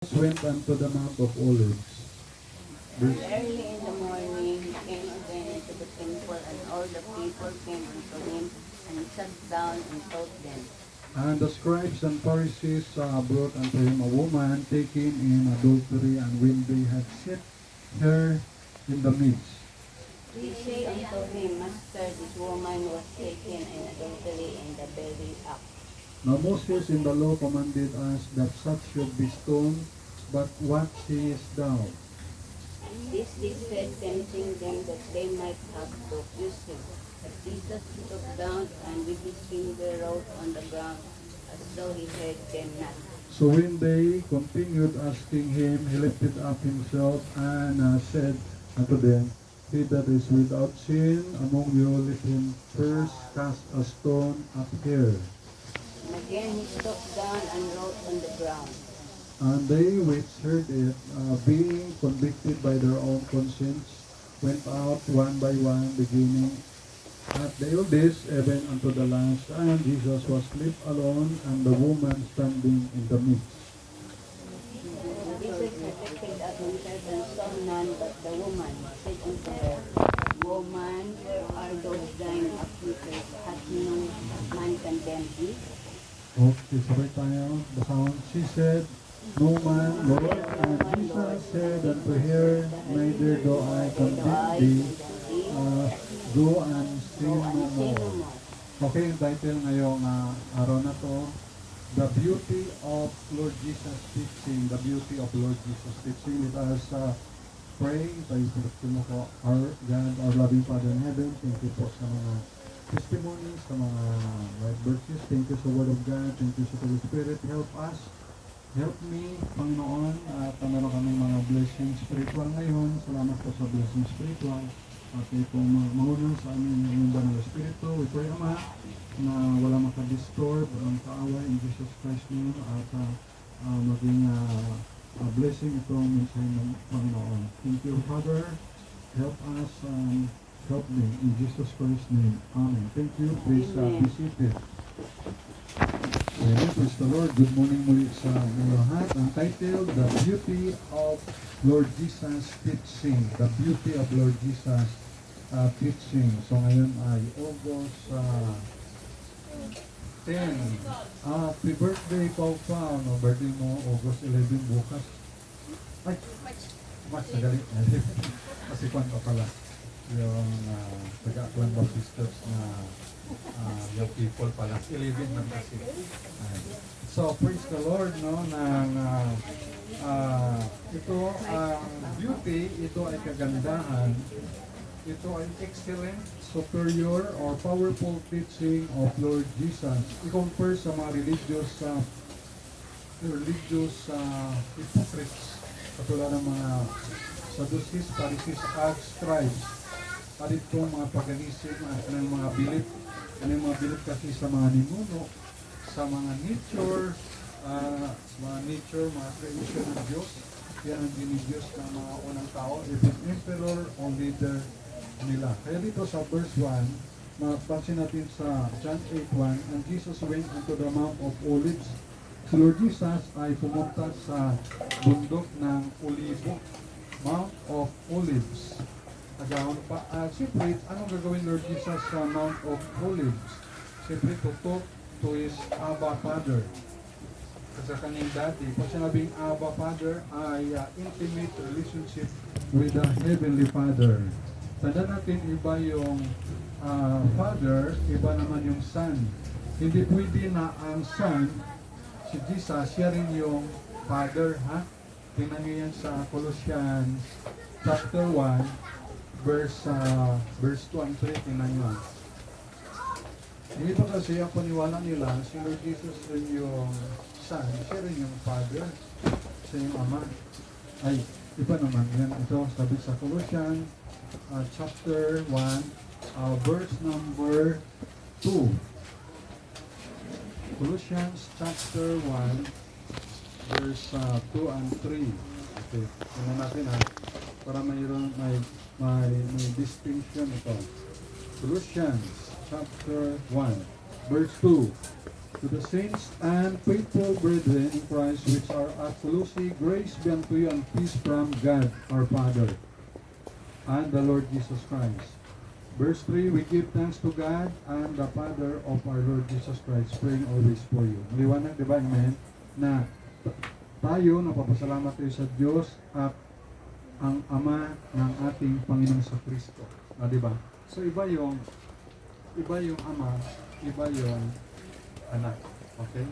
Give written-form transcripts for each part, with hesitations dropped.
Went unto the Mount of Olives. And early in the morning he came again into the temple, and all the people came unto him, and he sat down and taught them. And the scribes and Pharisees brought unto him a woman taken in adultery, and when they had set her in the midst, They say unto him, Master, this woman was taken in adultery in the very act. now Moses in the law commanded us that such should be stoned, but what sayest thou? This they said, tempting them that they might have to accuse him. But Jesus took down and with his finger wrote on the ground, as though he heard them not. So when they continued asking him, he lifted up himself and said unto them, He that is without sin among you, let him first cast a stone at her. And again he stooped down and wrote on the ground. And they which heard it, being convicted by their own conscience, went out one by one, beginning at the eldest, even unto the last. And Jesus was left alone, and the woman standing in the midst. Jesus lifted up himself and saw none but the woman, said unto her, Woman, where are those thine accusers? Hath no man condemned thee? Okay, sabay tayo. Basahon. She said, No man, Lord. And Jesus said unto her, Neither do I condemn thee. Go and sin no more. Okay, yung title ngayong araw na to, The Beauty of Lord Jesus Teaching. The Beauty of Lord Jesus Teaching. Let us pray. Tayo mo ko, our God, our loving Father in heaven. Thank you po sa mga testimonies, sa mga right verses. Thank you sa Word of God. Thank you sa Holy Spirit. Help us. Help me, Panginoon. At meron kami mga blessings spiritual ngayon. Salamat po sa blessing spiritual. At ito maunang sa amin yung banal na Espiritu. We pray, Ama, na wala makadisturb ang kaaway in Jesus Christ name at maging blessing itong mensahe ng Panginoon. Thank you, Father. Help us, help me in Jesus Christ's name. Amen. Thank you. Please be seated. Amen. Praise the Lord. Good morning muli sa inyong lahat. Ang title, The Beauty of Lord Jesus Teaching. The Beauty of Lord Jesus Teaching. So ngayon ay August 10. Happy birthday, Pau Pau. No, birthday mo, August 11 bukas. Ay, mas nagalit. Kasi kwan pa pala. Yung taga-Kwan Baptistas na yung people pala. 11 na kasi. So, praise the Lord, no, ng ito ang beauty, ito ay kagandahan, ito ay excellent, superior, or powerful teaching of Lord Jesus. I-compare sa mga religious hypocrites, katulad ng mga Sadducees, Pharisees, at scribes. At itong mga paganism at mga bilip, mga bilip kasi sa mga ninuno, sa mga nature, mga creation ng Diyos. Yan ang dinidiyos ng mga unang tao, even emperor o leader nila. Kaya dito sa verse 1, mapansin natin sa John 8:1, and Jesus went unto the Mount of Olives. Si Lord Jesus ay pumunta sa bundok ng Olivo, Mount of Olives. Siyempre, anong gagawin Lord Jesus sa Mount of Olives? Siyempre, to talk to his Abba Father. Kasi kanyang daddy, pag sinabing Abba Father ay intimate relationship with the Heavenly Father. Tanda natin, iba yung Father, iba naman yung Son. Hindi pwede na ang Son, si Jesus, siya rin yung Father, ha? Tingnan niyo yan sa Colossians chapter 1, verse 2 and 3, tingnan nyo. Hindi pa kasi ang paniwala nila, si Lord Jesus rin yung Son, siya rin yung Father, siya yung Ama. Ay, iba naman yan. Ito, sabi sa Colossians, chapter 1, verse number 2. Colossians chapter 1, verse 2 and 3. Okay, tingnan natin para mayroon may distinction ito. Colossians chapter 1, verse 2. To the saints and faithful brethren in Christ which are at Colossae, grace be unto you and peace from God our Father and the Lord Jesus Christ. Verse 3, we give thanks to God and the Father of our Lord Jesus Christ, praying always for you. Maliwanag, di ba, amen? Na tayo, napapasalamat tayo sa Diyos at ang Ama ng ating Panginoon sa Kristo. Di ba? So iba yung Ama, iba yung Anak. Okay?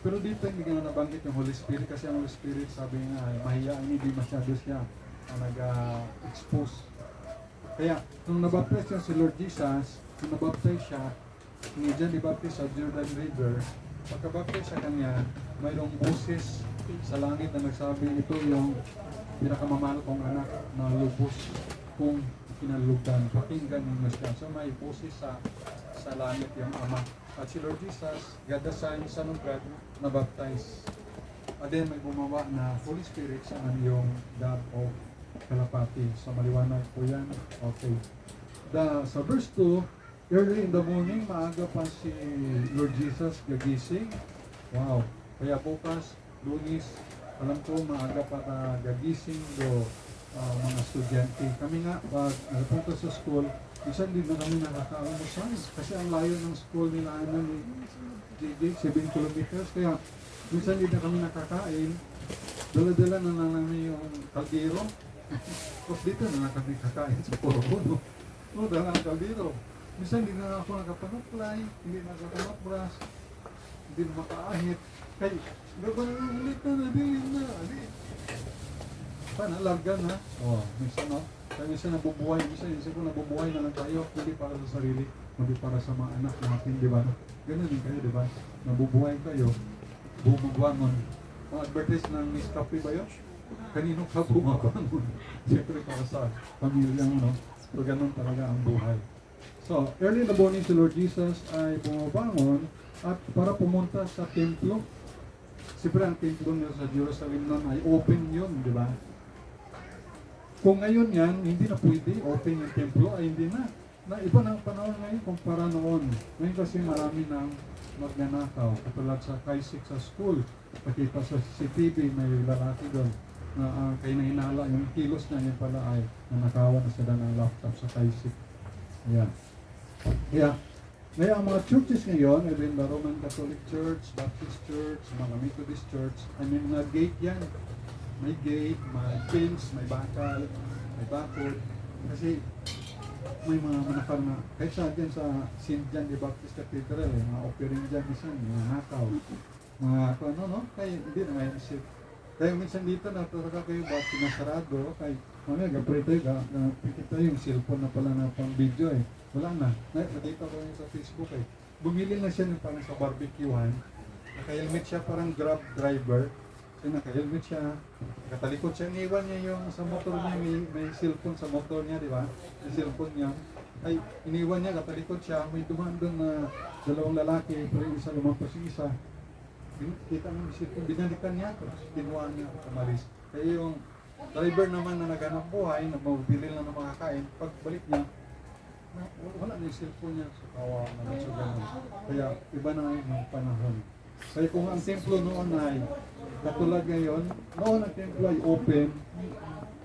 Pero dito hindi nga nabanggit yung Holy Spirit kasi ang Holy Spirit sabi nga, mahiyaan, hindi masyado siya nag-expose. Kaya, nung nabaptize siya si Lord Jesus, nung nabaptize siya, hindi dyan nabaptize sa Jordan River, pagkabaptize sa kanya, mayroong boses sa langit na nagsabi, ito yung pinakamamahal kong anak na lubos kong kinalugdan. Pakinggan ninyo siya. So may boses sa langit yung Ama. At si Lord Jesus, God the Son of God, nabaptize. And then may bumawa na Holy Spirit sa yung dove of kalapati. So maliwanag po yan. Okay. Sa verse 2, early in the morning, maaga pa si Lord Jesus gagising. Wow. Kaya bukas, Lunes, alam ko maaga pa gagising do mga estudyante. Kami nga, pag nagpunta sa school, minsan din na kami nakakaumusan. Kasi ang layo ng school nila ni JJ, 7 kilometers. Kaya minsan din na kami nakakain. Dala-dala na lang namin yung kaldero. Tapos dito na kami kakain sa puro-puno. Dala ang kaldero. Minsan hindi na ako nakapag-apply, hindi na nakapag-brush, hindi na makaahit. Kaya, gabang ulit na, nabingin na. Larga na. Minsan kaya minsan nabubuhay, minsan ko nabubuhay na lang tayo, hindi para sa sarili, hindi para sa mga anak natin, di ba? Ganun din kayo, di ba? Nabubuhay kayo, bumubuangon. Ang advertise ng Nescafe ba yun? Kanino ka bumabangon? Siyempre para sa pamilyang, no? So, ganun talaga ang buhay. So, early in the morning, si Lord Jesus ay bumabangon at para pumunta sa templo. Siyempre, ang templo niya sa Jerusalem noon ay open yun, di ba? Kung ngayon yan, hindi na pwede open yung templo, ay hindi na. Iba na ang panahon ngayon kumpara noon. Ngayon kasi marami nang magnanakaw. Katulad sa Kaisik sa school, pakita sa CCTV, may lalaki doon na kaya nahinala yung kilos na yun pala ay nanakawan na sila ng laptop sa Kaisik. Ayan. Kaya ang mga churches ngayon, even the Roman Catholic Church, Baptist Church, mga Methodist Church, ay may mga gate yan. May gate, may fence, may bakal, may bakod. Kasi may mga manakal na, kahit sa dyan sa St. John the Baptist Cathedral, mga offering dyan minsan, mga nakaw. Mga kaya hindi na may isip. Kaya minsan dito natutaka kayo ba sinasarado, kaya mamaya gabri tayo, pikit tayo yung cellphone na pala na pang video Wala na. Nakita ko yun sa Facebook Bumili na siya ng parang sa barbecuehan. Naka-helmet siya, parang Grab driver. So naka-helmet siya, katalikod siya, iniwan niya yung sa motor niya, may cellphone sa motor niya, di ba? May cellphone niya. Ay, iniwan niya, katalikod siya, may dumaan doon na dalawang lalaki, pero yung isa lumampas yung isa. Kita mo yung cellphone, binalikan niya, tapos binuhaan niya, kamaris. Kaya yung driver naman na naghanap buhay, na mabili lang ng makakain, pagbalik niya, wala na yung cellphone niya, so kawa naman siya gano'n. Kaya iba na yung panahon. Kaya kung ang templo noon ay katulad ngayon, noon ang templo ay open,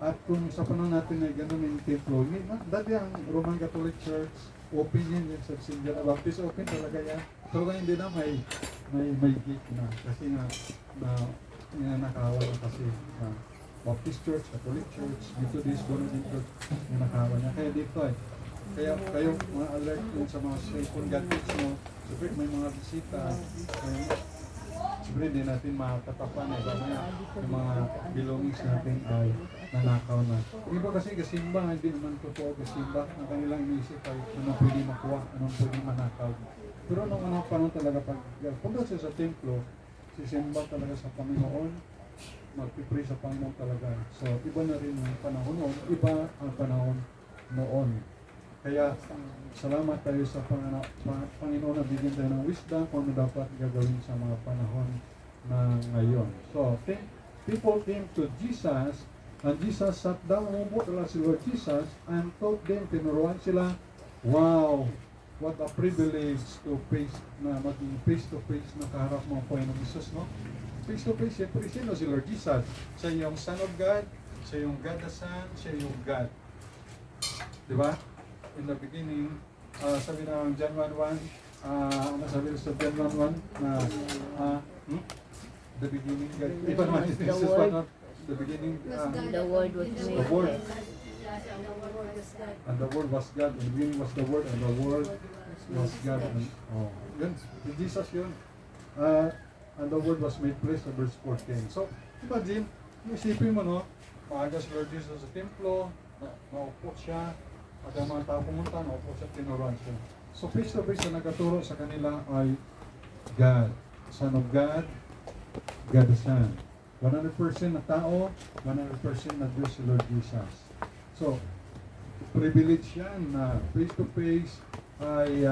at kung sa panahon natin ay gano'n yung templo, dati ang Roman Catholic Church, open yan sa St. John the Baptist, open talaga yan. Pero ngayon din na may gate na, kasi nga nakahawa na kasi Baptist Church, Catholic Church, Methodist, Bonadin Church, nakahawa na. Kaya dito kaya kayo mga alert yun sa mga cellphone gadgets mo. Siyempre may mga bisita. Siyempre hindi natin makakatapan mamaya yung mga belongings natin ay nanakaw na. Iba kasi kasimba, hindi naman totoo kasimba. Ang kanilang inisip ay anong pwede makuha, anong pwede manakaw. Pero nung unang panahon talaga, pag punta siya sa templo, sisimba talaga sa Panginoon, magpipray sa Panginoon talaga. So iba na rin ang panahon noon, iba ang panahon noon. Kaya salamat tayo sa Panginoon na bigyan tayo ng wisdom kung ano dapat gagawin sa mga panahon na ngayon. So, people came to Jesus, and Jesus sat down, umupo talaga si Lord Jesus, and taught them, tinuruan sila, wow, what a privilege to face, na maging face to face na kaharap mo ang Panginoong Jesus, no? Face to face, siyempre, sino si Lord Jesus? Siya yung Son of God, siya yung God the Son, siya yung God. Di ba? In the beginning, sabi ng John 1:1, ano sabi sa John 1:1, na, the beginning, God, iba naman yung The Jesus, Word. the beginning, The Word was the made. Word, and the Word was God, in the beginning was the Word, and the Word was God. And, yun, si Jesus yun. And the Word was made flesh, verse 14. So, imagine, isipin mo, no, maaga si Lord Jesus sa templo, naupo siya, at ang mga tao pumunta, naupo siya, tinuruan siya. So, face to face na nagkaturo sa kanila ay God, Son of God, God the Son. 100% na tao, 100% na Diyos si Lord Jesus. So, privilege yan na face to face ay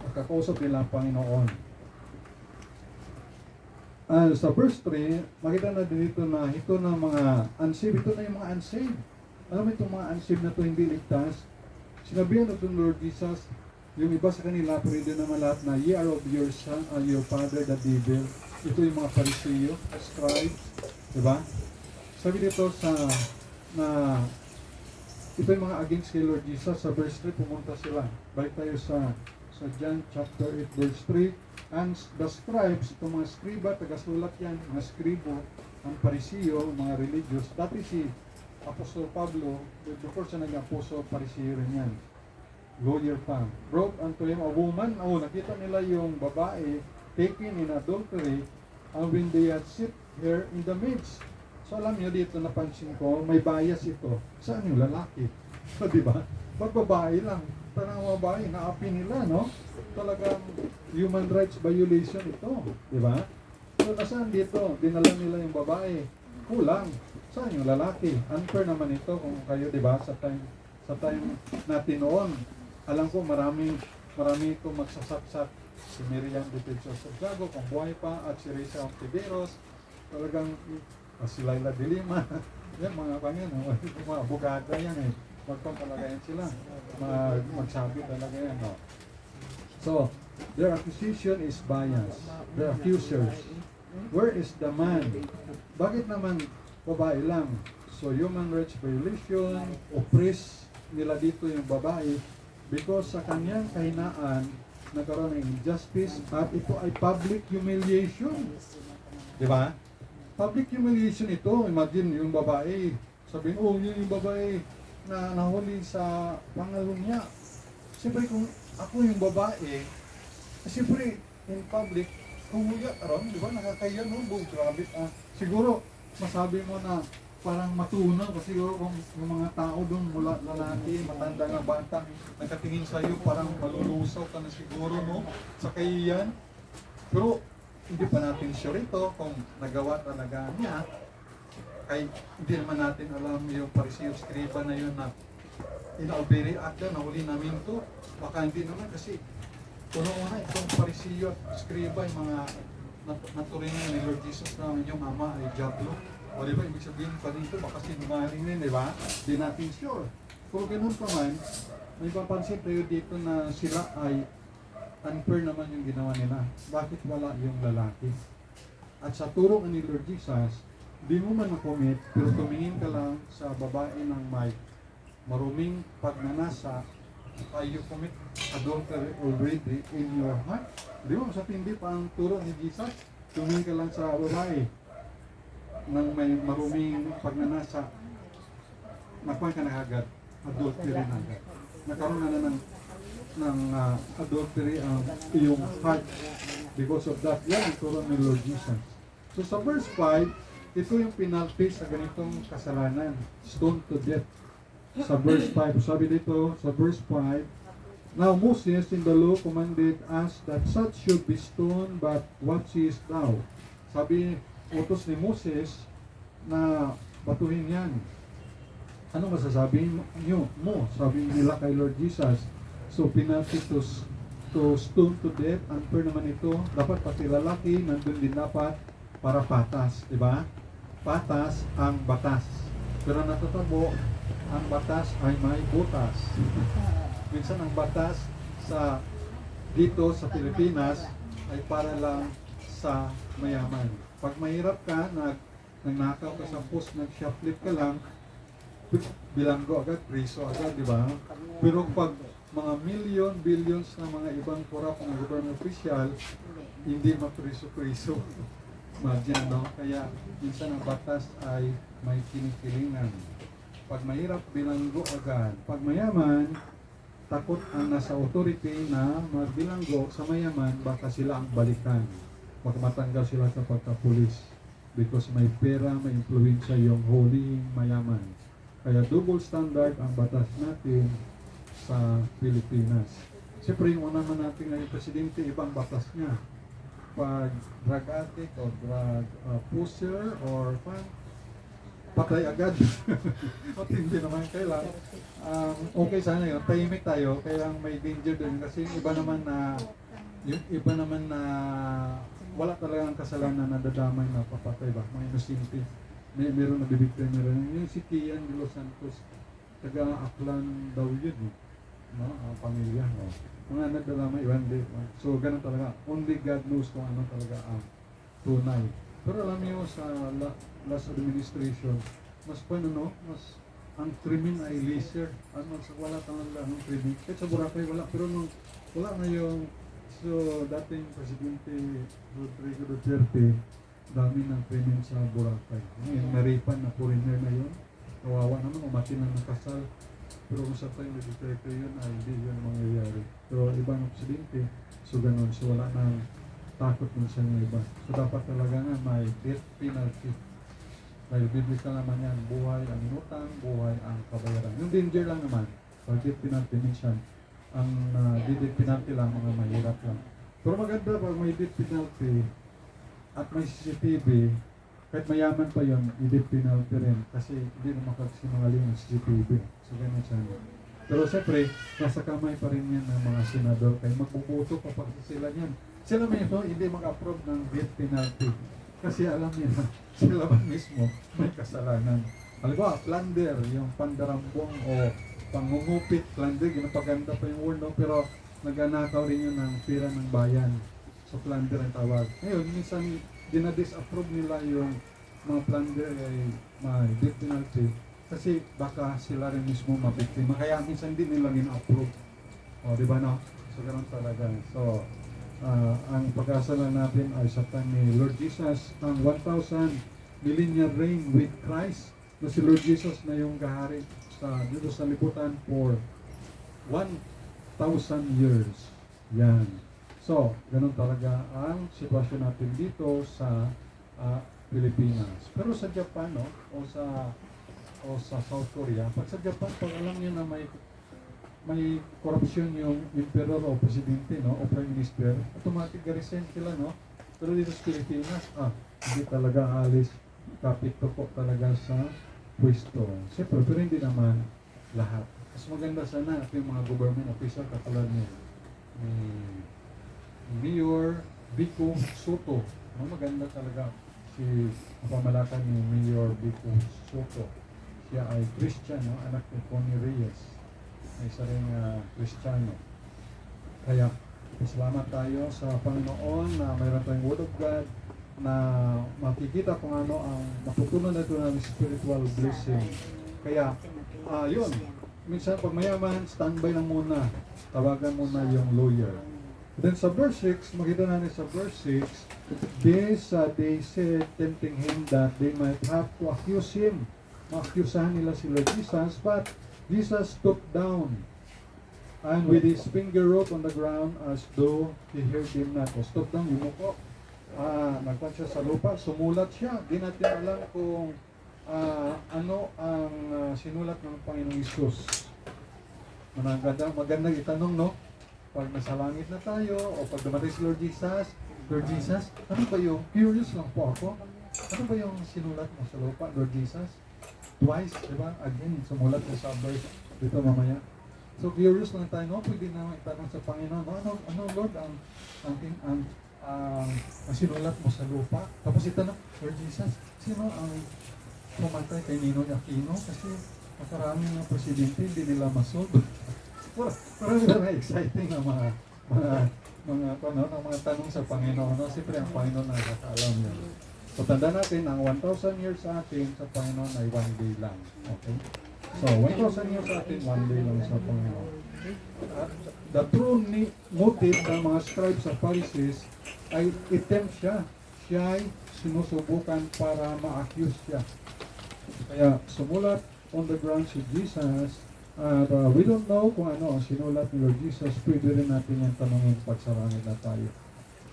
makakausap nila ang Panginoon. Sa verse 3, makita na din dito na ito na mga unsaved. Ito na yung mga unsaved. Alam mo itong mga unsaved na ito hindi ligtas? Sinabihan ng Lord Jesus, yung iba sa kanila, pero hindi naman lahat na, ye are of your son, your father, the devil. Ito yung mga Pariseo, scribes, diba? Sabi dito na ito yung mga against kay Lord Jesus. Sa verse 3, pumunta sila. Balik tayo sa John chapter 8, verse 3. And the scribes, itong mga scriba, tagasulat yan, mga scribo, ang Pariseo, mga religious. Dati si Apostol Pablo, before siya nag-apostle, Pariseo rin yan. Lawyer pa. Brought unto him a woman. Nakita nila yung babae taken in adultery, and when they had sit here in the midst. So alam niyo dito, napansin ko, may bias ito. Saan yung lalaki? So, di ba? Babae lang. Parang babae, naapi nila, no? Talagang human rights violation ito. Di ba? So, nasaan dito? Dinala nila yung babae. Kulang. Saan yung lalaki? Unfair naman ito kung kayo, di ba? Sa time natin noon, alam ko marami itong magsasaksak. Si Miriam de Santiago, kung buhay pa, at si Risa Ontiveros, talagang si Laila de Lima, yan mga Panginoon, mga abogada yan eh. Magpang talaga yan sila. Magsabi talaga yan. No? So, their accusation is bias. Their accusers. Where is the man? Bakit naman babae lang? So, human rights violation, oppress nila dito yung babae because sa kanyang kahinaan, nagkaroon ng injustice at ito ay public humiliation. Di ba? Public humiliation ito. Imagine yung babae, sabihin, yun yung babae na nahuli sa pangalong niya. Siyempre kung ako yung babae, siyempre in public, humuya around, di ba? Nakakaya no? Grabe. Siguro, masabi mo na parang matunaw kasi siguro kung yung mga tao doon mula lalaki, matanda nga bata, nakatingin sa iyo parang malulusaw ka na siguro, no? Sa kahiyan. Pero hindi pa natin sure ito kung nagawa talaga niya. Ay hindi naman natin alam yung Pariseo scriba na yun na in-obey act na nahuli namin to. Baka hindi naman kasi una itong Pariseo at scriba yung mga naturingan ni Lord Jesus na yung ama ay Diablo. O di ba, ibig sabihin pa dito, baka sinungaling din, di ba? Di natin sure. Kung ganun pa man, may papansin tayo dito na sila ay unfair naman yung ginawa nila. Bakit wala yung lalaki? At sa turo ni Lord Jesus, di mo man na-commit, pero tumingin ka lang sa babae ng may maruming pagnanasa, you commit adultery already in your heart. Di mo, sa tindi pa ang turo ni Jesus, tumingin ka lang sa babae nang may maruming pagnanasa, nakuha ka na agad, adultery na agad. Nakaroon na ng adultery ang iyong heart because of that. Yan ang turo ni Lord Jesus. So sa verse 5, ito yung penalty sa ganitong kasalanan, stone to death. Sa verse 5, sabi dito, sa verse 5, now Moses in the law commanded us that such should be stoned, but what seest thou? Sabi utos ni Moses na batuhin yan. Ano masasabi nyo? Sabi nila kay Lord Jesus. So penalty to stone to death. Unfair naman ito. Dapat pati lalaki nandun din dapat para patas, di ba? Patas ang batas. Pero natatabo, ang batas ay may butas. Minsan ang batas sa dito sa Pilipinas ay para lang sa mayaman. Pag mahirap ka, nagnakaw ka sa post, nag-shoplift ka lang, bilanggo agad, priso agad, di ba? Pero pag mga million, billions na mga ibang corrupt na government official, hindi mapriso-priso. Imagine, no? Kaya minsan ang batas ay may kinikilingan. Pag mahirap, bilanggo agad. Pag mayaman, takot ang nasa authority na magbilanggo sa mayaman, baka sila ang balikan. Baka matanggal sila sa pagkapulis. Because may pera, may influensya yung huling mayaman. Kaya double standard ang batas natin sa Pilipinas. Siyempre, yung una naman natin ngayong presidente, ibang batas niya. Pag drug addict o drug pusher or patay agad. At hindi naman kailan. Okay sana yun. Tahimik tayo. Kaya may danger din. Kasi yung iba naman na wala talagang kasalanan na dadamay na papatay ba? Mga inosente. Meron na bibigtay meron. Yung si Kian de Los Santos, taga-Aklan daw yun. No? Ang pamilya. No? Mga nagdadamay, one day. So, ganun talaga. Only God knows kung ano talaga ang tunay. Pero alam niyo sa last administration, mas ang krimen ay leisure. Wala talaga ang krimen. Kahit sa Boracay wala. Pero nung wala na yung dating Presidente Rodrigo Duterte, dami ng krimen sa Boracay. Yung naripan na foreigner na yun. Kawawa naman, umati na nakasal. Pero kung sa time na Duterte yun, ay hindi yun mangyayari. Pero ibang Presidente, so ganun. So wala nang takot mo sa iba. So dapat talaga nga may death penalty. Dahil biblical naman yan, buhay ang inutang, buhay ang kabayaran. Yung danger lang naman, pag death penalty minsan, ang death penalty lang, mga mahirap lang. Pero maganda pag may death penalty at may CCTV, kahit mayaman pa yun, i-death penalty rin. Kasi hindi na makagsinungaling ang CCTV. So ganun sana. Pero siyempre, nasa kamay pa rin yan ng mga senador. Kaya magbubuto pa pag sila yan. Sila mismo hindi mag-approve ng death penalty. Kasi alam niya na sila ba mismo may kasalanan. Halimbawa, plunder, yung pandarambong o pangungupit, plunder, ginapaganda pa yung word, no? Pero naganakaw rin yun ng pera ng bayan. So plunder ang tawag. Ngayon, minsan dinadisapprove nila yung mga plunder ay may death penalty kasi baka sila rin mismo mabiktima. Kaya minsan din nila gina-approve. O, di ba, no? So, ganun talaga. So, ang pag-asa lang natin ay sa time ni Lord Jesus, ang 1,000 millennial reign with Christ, na si Lord Jesus na yung gahari dito sa liputan for 1,000 years. Yan. So, ganun talaga ang sitwasyon natin dito sa Pilipinas. Pero sa Japan, no, o sa South Korea, pag sa Japan, pag alam niyo na may korupsyon yung emperor o presidente, no, o prime minister, automatic resign sila, no? Pero dito sa Pilipinas, hindi talaga alis, kapito po talaga sa pwesto. Siyempre, pero hindi naman lahat. Mas maganda sana at yung mga government official katulad ni Mayor Vico Soto. Maganda talaga si pamalakan ni Mayor Vico Soto. Siya ay Christian, no? Anak ni Connie Reyes. May isa rin Kristiyano. Kaya, salamat tayo sa Panginoon na mayroon tayong Word of God na makikita kung ano ang matutunan na ito ng spiritual blessing. Kaya, yun. Minsan, pag mayaman, standby lang muna. Tawagan muna yung lawyer. Then sa verse 6, makita natin sa verse 6, they said, tempting him that they might have to accuse him. Maakyusahan nila si Lord Jesus, but Jesus stooped down and with his finger wrote on the ground as though he heard him not. O stoop down, yumuko. Nagpan siya sa lupa, sumulat siya. Di natin alam kung ano ang sinulat ng Panginoong Isus. Magandang itanong, no? Pag nasa langit na tayo, o pag dumating si Lord Jesus, ano ba yung, curious lang po ako, ano ba yung sinulat mo sa lupa, Lord Jesus? Twice, di ba? Again, sumulat na sa verse dito mamaya. So, curious lang tayo, no? Pwede na itanong sa Panginoon, ano Lord, ang sinulat mo sa lupa? Tapos itanong, Lord Jesus, sino ang pumatay kay Ninoy Aquino? Kasi makarami ng presidente, hindi nila masolve. Marami na exciting na mga tanong sa Panginoon. No? Siyempre ang Panginoon ay nakakaalam yun. So tanda natin, ang 1,000 years sa atin sa Panginoon ay 1 day lang. Okay? So 1,000 years sa atin, 1 day lang sa Panginoon. At the true motive ng mga scribes sa Pharisees ay item siya. Siya ay sinusubukan para ma-accuse siya. Kaya sumulat on the ground si Jesus. At we don't know kung ano ang sinulat ni Lord Jesus. Pwede rin natin yung tanongin pag sarangin na tayo.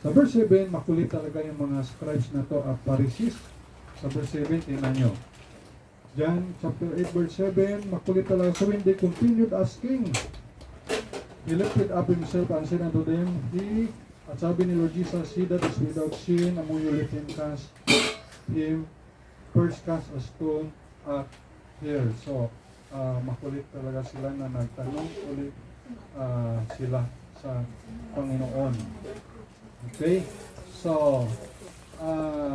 Sa verse 7, makulit talaga yung mga scribes na to at Pharisees. Sa verse 7, tingnan nyo. John chapter 8 verse 7, makulit talaga. So when they continued asking, he lifted up himself and said unto them, at sabi ni Lord Jesus, he that is without sin, among you let him first cast a stone at her. So, makulit talaga sila na nagtanong ulit sila sa Panginoon. Okay? So,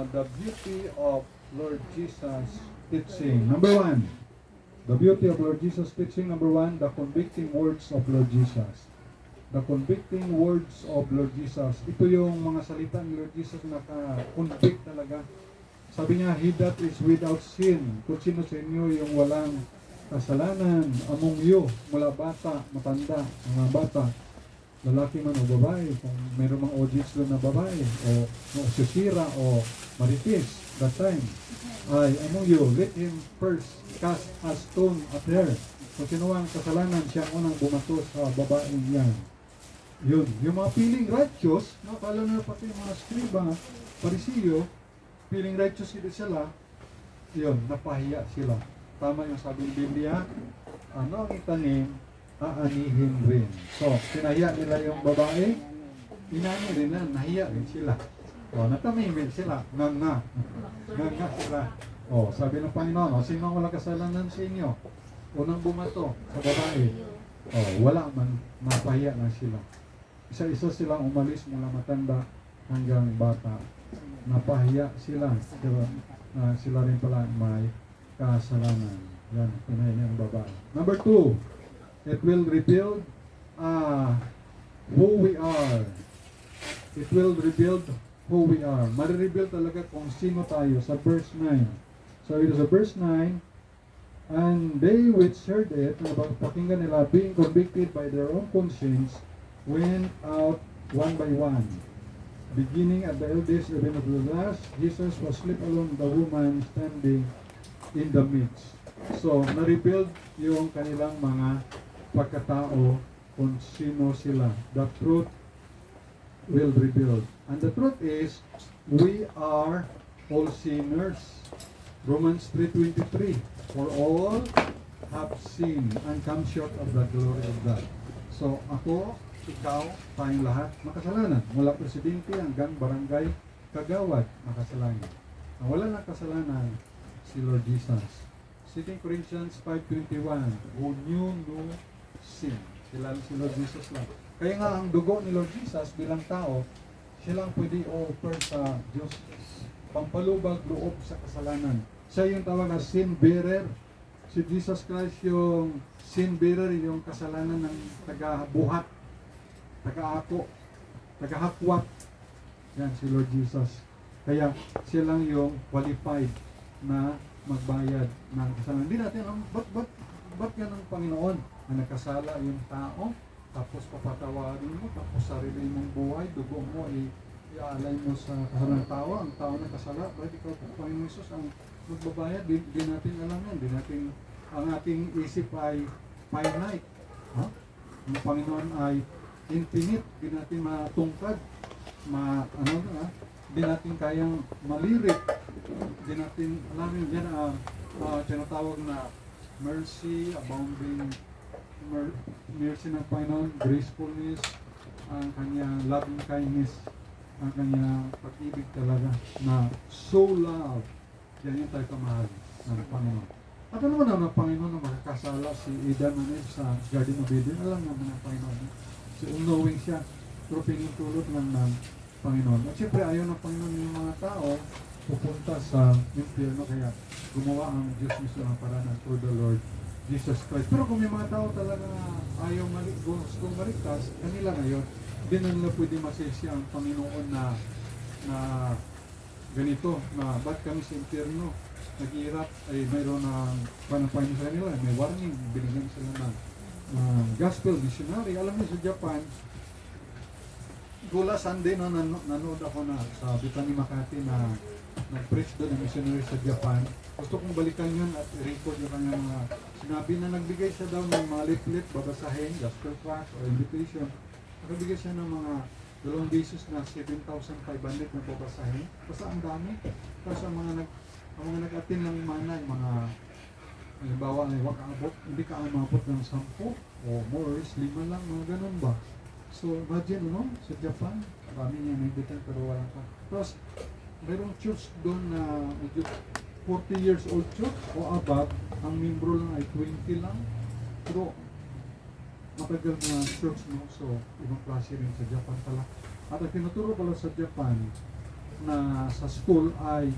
the beauty of Lord Jesus teaching. Number 1, the beauty of Lord Jesus teaching. Number 1, the convicting words of Lord Jesus. The convicting words of Lord Jesus. Ito yung mga salita ni Lord Jesus na naka-convict talaga. Sabi niya, he that is without sin. Kung sino sa inyo yung walang kasalanan among you, mula bata, matanda, mga bata, lalaki man o babae, kung mayroong mga audience doon na babae, o susira, o maritis, that time, ay among you, let him first cast a stone at her. Kung sino ang kasalanan, siya ang unang bumato sa babaeng yan. Yun, yung mga feeling righteous, nakakala na pati yung mga scriba, parisiyo, feeling righteous sila, yun, napahiya sila. Tama yung sabi ng Biblia, ano ang itanim, aanihin rin. So, pinahiya nila yung babae, inani rin na, nahiya rin sila. O, natamimil sila, nga sila. O, sabi ng Panginoon, sino ang walang kasalanan sa inyo? Unang bumato sa babae. O, wala man, napahiya na sila. Isa-isa silang umalis mula matanda hanggang bata. Napahiya sila. Sila rin pala may kasalanan. Yan, pinahiya niya ang babae. Number 2, it will rebuild who we are. It will rebuild who we are. Marirebuild talaga kung sino tayo sa verse 9. So it is a verse 9, and they which heard it, pakinggan nila, being convicted by their own conscience, went out one by one. Beginning at the eldest, even of the last, Jesus was left alone, the woman standing in the midst. So, na-rebuild yung kanilang mga pagkatao kung sino sila. The truth will rebuild. And the truth is, we are all sinners. Romans 3:23, for all have sinned and come short of the glory of God. So, ako, ikaw, tayong lahat, makasalanan. Mula presidente hanggang barangay kagawad, makasalanan. Ang wala na kasalanan, si Lord Jesus. 2 Corinthians 5:21, who knew no sin. Sila si Lord Jesus lang. Kaya nga ang dugo ni Lord Jesus bilang tao, silang pwede offer sa Diyos. Pampalubag loob sa kasalanan. Siya yung tawag na sin bearer. Si Jesus Christ yung sin bearer, yung kasalanan ng tagabuhat, tagaako, tagahakwat. Yan si Lord Jesus. Kaya siya lang yung qualified na magbayad ng kasalanan. Hindi natin alam, ba't yan ang Panginoon na nakasala yung tao, tapos papatawarin mo, tapos sarili mong buhay, dugo mo, iaalay mo sa kasalanan ng tao, ang tao na kasala, bakit ikaw po, Panginoon Jesus, ang magbabayad, di natin alam yan, ang ating isip ay finite, ang Panginoon ay infinite, di natin matungkad, di natin kayang malirik, di natin alam yun, yan tinatawag na mercy, abounding mercy ng Panginoon, gracefulness, ang kanyang loving kindness, ang kanyang pag-ibig talaga na so love, yan yung tayo kamahal ng Panginoon. At ano naman ng Panginoon na makakasala si Adam and Eve sa Garden of Eden? Alam naman ng Panginoon. So, knowing siya, pero pinitulot lang ng Panginoon. At siyempre, ayaw ng Panginoon yung mga tao pupunta sa impyerno, kaya gumawa ang Diyos mismo ng paraan through the Lord Jesus Christ. Pero kung may mga tao talaga ayaw gustong maligtas, kanila na yun. Hindi na nila pwede masisi ang Panginoon na ganito, na ba't kami sa impyerno naghihirap, ay mayroon ng panapain sa kanila, may warning, binigyan sila ng gospel missionary. Alam niyo sa Japan, Gula Sunday na nanood ako na sa Bethany Makati na nag-preach doon ng missionary sa Japan. Gusto kong balikan yun at i-record yung kanyang mga sinabi na nagbigay siya daw ng mga leaflet, babasahin, gospel tract or invitation. Nagbigay siya ng mga 2 beses na 7,500 na babasahin. Basta ang dami. Tapos ang mga nag-attend ng mana, yung mga halimbawa ay wakaabot, hindi ka umabot ng 10 o more or less 5 lang, mga ganun ba? So imagine, sa Japan, marami niya naibitan pero wala pa. Tapos mayroong church doon na medyo 40 years old church o above, ang membro lang ay 20 lang. Pero matagal na church, no? So ibang klase rin sa Japan pala. At ang tinuturo pala sa Japan na sa school ay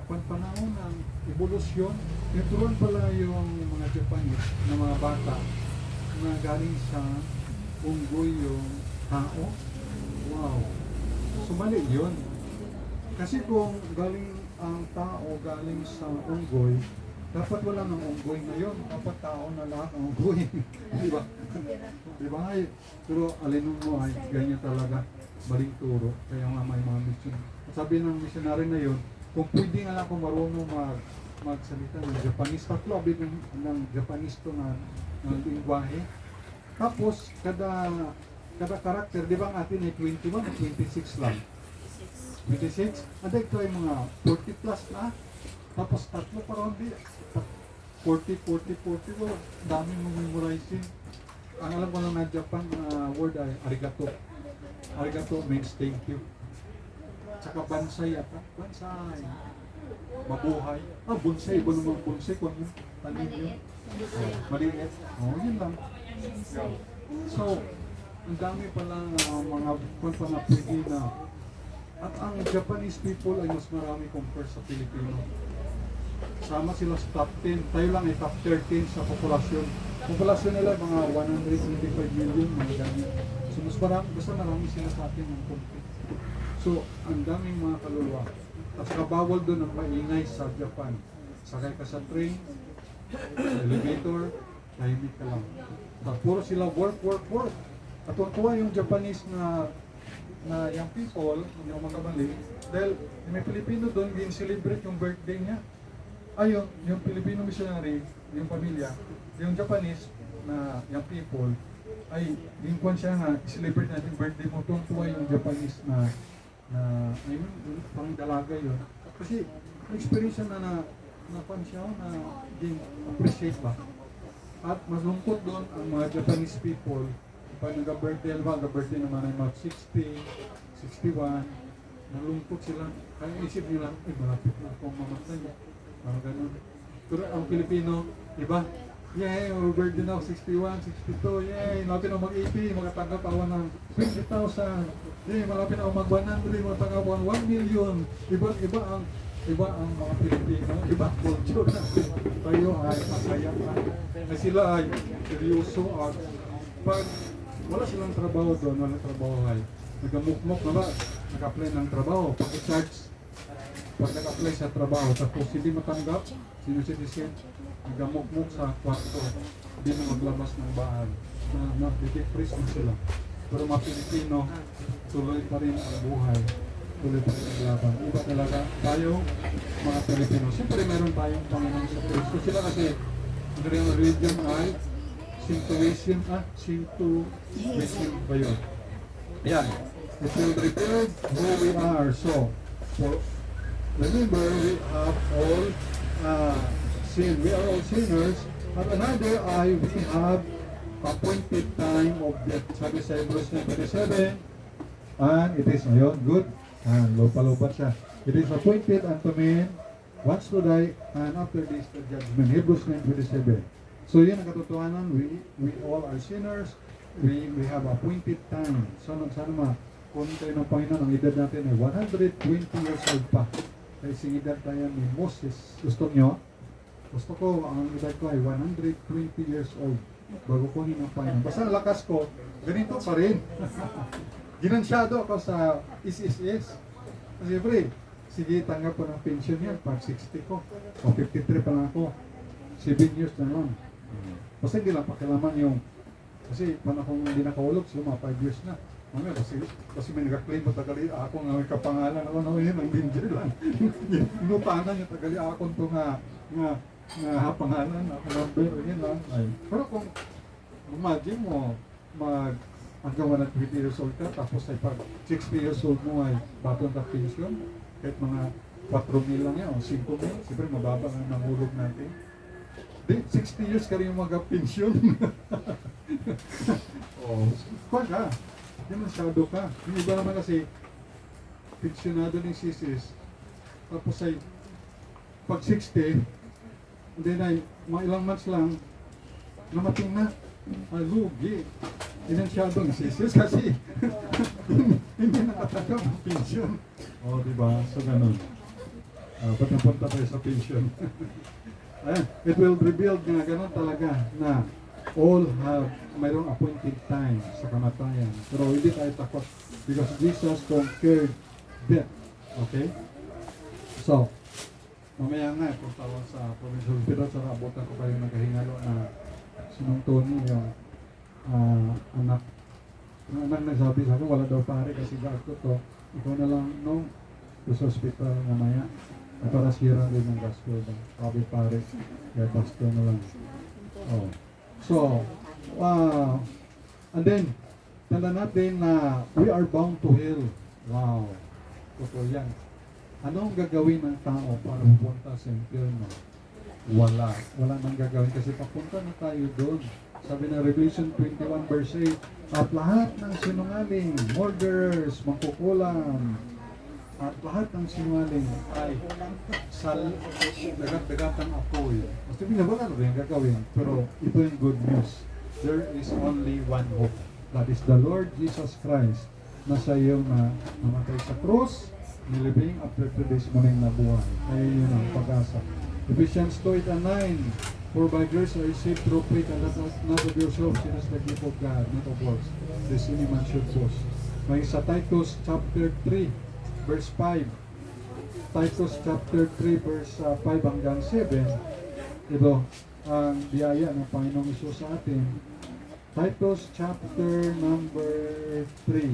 panahon ng evolusyon. Tinuturuan pala yung mga Japanese na mga bata na galing sa unggoy yung tao. Wow! So mali yun. Kasi kung galing ang tao galing sa unggoy, dapat wala ng unggoy ngayon. Dapat tao na lahat ng unggoy. Di ba? Di ba? Pero alinon mo ay ganyan talaga. Maling turo. Kaya nga may mga mission. Sabi ng missionary na yun, kung pwede nga ako marunong magsalita ng Japanese, tatlo abit ng Japanese to na lingwahe. Tapos, kada karakter, di ba ang atin ay 21 at 26 lang? 26? Aday ko ay mga 40 plus na. Tapos tatlo pa rin di. 40. Well, dami mong memorizing. Ang alam ko lang na Japan word ay arigato. Arigato means thank you. Tsaka bansay ata. Bansay. Mabuhay. Bonsai. Iba naman bonsai. Kung yun, tanim yun. Maliit. Yun lang. So, ang dami palang mga pwede na. At ang Japanese people ay mas marami compare sa Pilipino. Sama sila sa top 10. Tayo lang ay top 13 sa populasyon. Populasyon nila mga 125 million, mga ganyan. So mas marami sila sa atin ng konti. So ang daming mga kaluluwa. At kabawal doon ang maingay sa Japan. Sakay ka sa train, sa elevator, tahimik ka lang. At puro sila work. At tuwa yung Japanese na young people, yung mga kabali, dahil may Pilipino doon, din-celebrate yung birthday niya. Ayun, yung Filipino missionary, yung pamilya, yung Japanese na young people, ay lingkwan siya nga, i-celebrate natin birthday mo. Tuwa yung Japanese na pang dalaga yun. Kasi, experience na siya na appreciate ba. At mas lungkot doon ang mga Japanese people, pag nag-birthday, nag-birthday naman ay mga 60, 61, nalungkot sila. Kaya isip nila, malapit na akong mamatay. Parang ganun. Pero ang Pilipino, iba, yay, birthday na ako, 61, 62, yay, malapit na mag-80, makatanggap ako ng 20,000, yay, malapit na ako mag-100, makatanggap ako ng 1 million. Iba ang mga Pilipino, iba ang culture natin. Tayo ay masaya pa. Sila ay seryoso at pag wala silang trabaho doon, walang trabaho ay nagamukmok na ba, nag-apply ng trabaho, pag-charge, pag nag-apply sa trabaho, tapos hindi matanggap, sino citizen, nagamukmok sa kwarto, hindi na maglabas ng bahay, na-depress mo sila. Pero mga Pilipino, tuloy pa rin ang buhay, tuloy pa rin ang laban. Iba talaga tayo, mga Pilipino. Siyempre meron tayong Panginoon sa Kristo. Sila kasi, ang religion ay Shintoism ba yun? Yan. It will reveal who we are. So, remember, we have all sin. We are all sinners. At another we have appointed time of death. Sabi sa Hebrews 9:27, and it is, good. Lupa-lupa siya. It is appointed unto men once to die, and after this the judgment. Hebrews 9:27. So yun ang katotohanan, we all are sinners, we have appointed time. So sana kung tayo ng Panginoon, ang edad natin ay 120 years old pa. Kaya sing edad tayo ni Moses. Gusto nyo? Gusto ko, ang edad ko ay 120 years old. bago ko hinapayan. Basta ang lakas ko, ganito pa rin. Ginansyado ako sa SSS. Siyempre, sige, tanggap ko ng pension yan, pag 60 ko. O 53 pa lang ako. 7 years na nun. Basta hindi lang pakilaman yung, kasi panahon hindi nakahulog, so mga 5 years na. Mamaya, kasi may nag-claim mo tagali ako nga may kapangalan ako na yun, ang danger lang. Inupanan yung tagali ako ito nga pangalan, ako number, yun lang. Ay. Pero kung imagine mo, hanggang 120 years old ka, tapos ay pag 60 years old mo ay batong ka pension, kahit mga 4,000 lang yan, o 5,000, siyempre mababa ang nangulog natin. Di, 60 years ka rin yung mag-pension. Oh, kwa ka. Hindi masyado ka. Yung iba naman kasi, pensionado ng sisis, tapos ay, pag 60, then ay, mga ilang months lang, namating na. Ay, lugi. Pinansyado ng sisis kasi, hindi nakatanggap ng pension. O, diba? So, ganun. Ba't napunta tayo sa pension? Ayan, it will reveal na ganun talaga na all have mayroong appointed time sa kamatayan. Pero hindi tayo takot because Jesus conquered death. Okay? So, mamaya nga, punta ko sa provincial hospital, sa abutan ko kayo nagahingalo na sinong Tony, yung anak. Yung anak nagsabi sa akin, wala daw pare kasi gasto to. Ikaw na lang nung sa hospital mamaya. At para sira din ng gasto ba. Sabi pare, kaya gasto na lang. Oh. So, and then, tanda natin na we are bound to hell. Wow. Totoo yan. Anong gagawin ng tao para pupunta sa impyerno? Wala. Wala nang gagawin kasi papunta na tayo doon. Sabi na Revelation 21 verse 8, at lahat ng sinungaling, murderers, mangkukulam, at lahat ng sinungaling ay sa dagat-dagatang apoy. Mas binabaga na rin gagawin, pero ito yung good news. There is only one hope. That is the Lord Jesus Christ na sa iyo na namatay sa krus, nilibing after 2 days muling nabuhay. Kaya yun ang pag-asa. Ephesians 2:8-9, for by grace are you saved through faith, and that not of yourselves, it is the gift of God, not of works, lest any man should boast. May sa Titus chapter 3, verse 5. Titus chapter 3, verse 5 hanggang 7. Ito ang biyaya ng Panginoong Isus sa atin. Titus chapter number 3.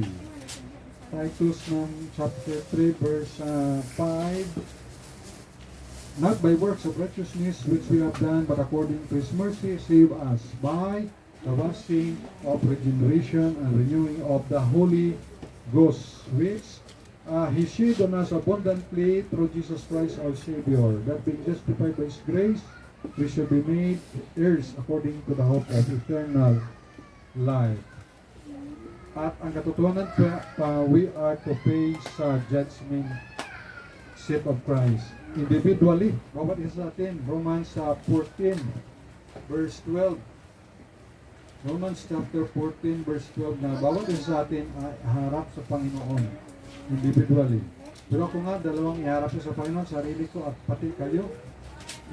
Titus chapter 3, verse 5. Not by works of righteousness which we have done, but according to His mercy, save us by the washing of regeneration and renewing of the Holy Ghost, which He shed on us abundantly through Jesus Christ our Savior, that being justified by His grace, we shall be made heirs according to the hope of eternal life. At ang katotohanan we are to face sa judgment seat of Christ. Individually, bawat isa sa atin, Romans 14, verse 12. Romans chapter 14, verse 12 na bawat isa sa atin ay harap sa Panginoon. Individually. Pero kung nga, dalawang iharap sa Panginoon, sarili ko at pati kayo,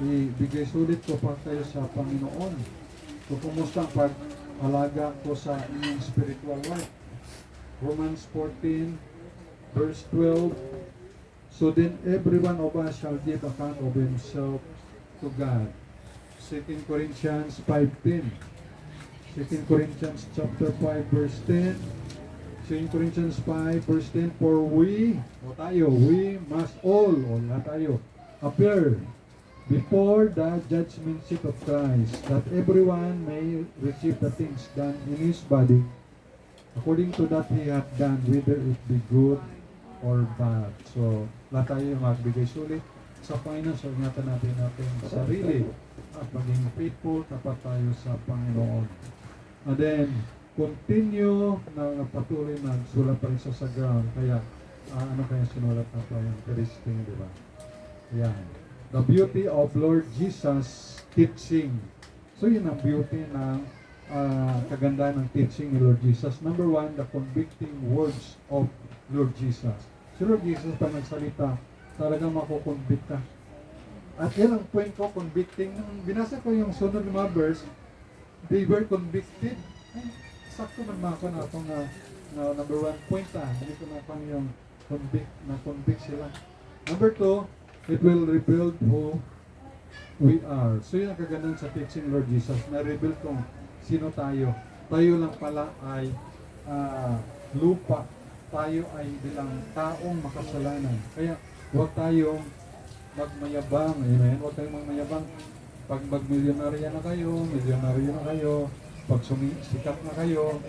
ibigay sulit ko pa kayo sa Panginoon. So, kumusta ang pag-alaga ko sa inyong spiritual life? Romans 14, verse 12. So then every one of us shall give account of himself to God. 2 Corinthians 5:10. 2 Corinthians chapter 5, verse 10. 2 Corinthians 5, verse 10. For we must all, lahat tayo, appear before the judgment seat of Christ, that everyone may receive the things done in his body, according to that he hath done, whether it be good or bad. So, lahat tayo magbigay sulit sa Panginoon. So, ingatan natin sarili at maging faithful, tapat tayo sa Panginoon. And then, continue na patuloy na sulat pa rin sa ground. Kaya, ano kaya sinulat na pa yung interesting, di ba? Yan. The beauty of Lord Jesus teaching. So, yun ang beauty ng kagandahan ng teaching ni Lord Jesus. Number 1, the convicting words of Lord Jesus. Si Lord Jesus pag nagsalita, talagang makukonvict ka. At yan ang point ko, convicting. Nung binasa ko yung sunod na mga verse, they were convicted. Ay, sakto man mako na itong number 1 point hindi ko na yung convict sila. Number 2, it will rebuild who we are. So yun ang kagandang sa teaching Lord Jesus, na-reveal kung sino tayo. Tayo lang pala ay lupa. Tayo ay bilang taong makasalanan. Kaya huwag tayong magmayabang. Amen? Huwag tayong magmayabang. Pag mag-milyonarya na kayo, pag sikat na kayo,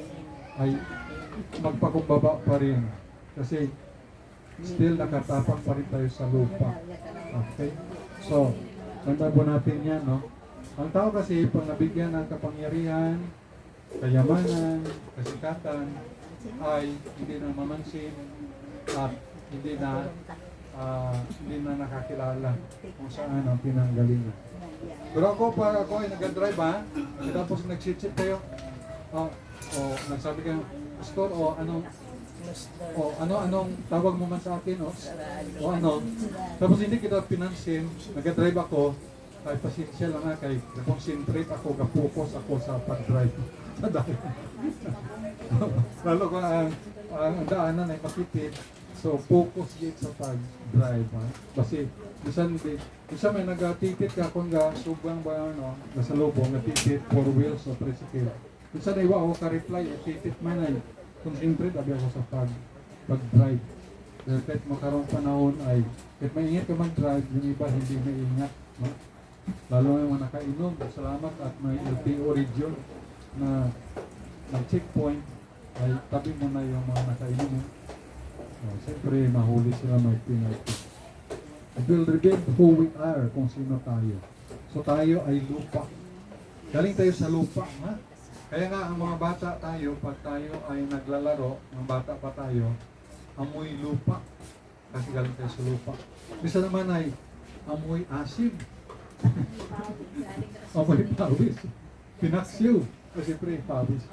ay magpakumbaba pa rin. Kasi still nakatapak pa rin tayo sa lupa. Okay? So, tandaan po natin yan, no? Ang tao kasi, pag nabigyan ng kapangyarihan, kayamanan, kasikatan, ay hindi na mamansin at hindi na nakakilala kung saan ang pinanggalingan. Pero ako ay nag-drive tapos nag-sit kayo, nagsabi kayo, Pastor, anong tawag mo man sa akin, tapos hindi kita pinansin, nag-drive ako, ay pasensya lang kay concentrate ako, ka-focus ako sa pag-drive. Lalo ko ang daanan ay makitid, so focus din sa pag-drive. Kasi minsan may nagatitit ka kung subang ba nasa lubong, natitit 4 wheels o tricycle. Minsan ay ako ka-reply, titit man ay concentrate abi ako sa pag-drive. Dahil kahit makaroon panahon ay, kahit maingat ka mag-drive, yung iba hindi maingat. Lalo yung mga nakainom, salamat at may LTO region na checkpoint, ay tabi mo na yung mga nakainom. Siyempre, mahuli sila, may penalty. It will reveal who we are, kung sino tayo. So tayo ay lupa. Galing tayo sa lupa, ha? Kaya nga, ang mga bata tayo, pag tayo ay naglalaro, mga bata pa tayo, amoy lupa. Kasi galing tayo sa lupa. Bisa naman ay amoy asim. Amoy pawis. Pinaksiw. Kasi siyempre, pawis.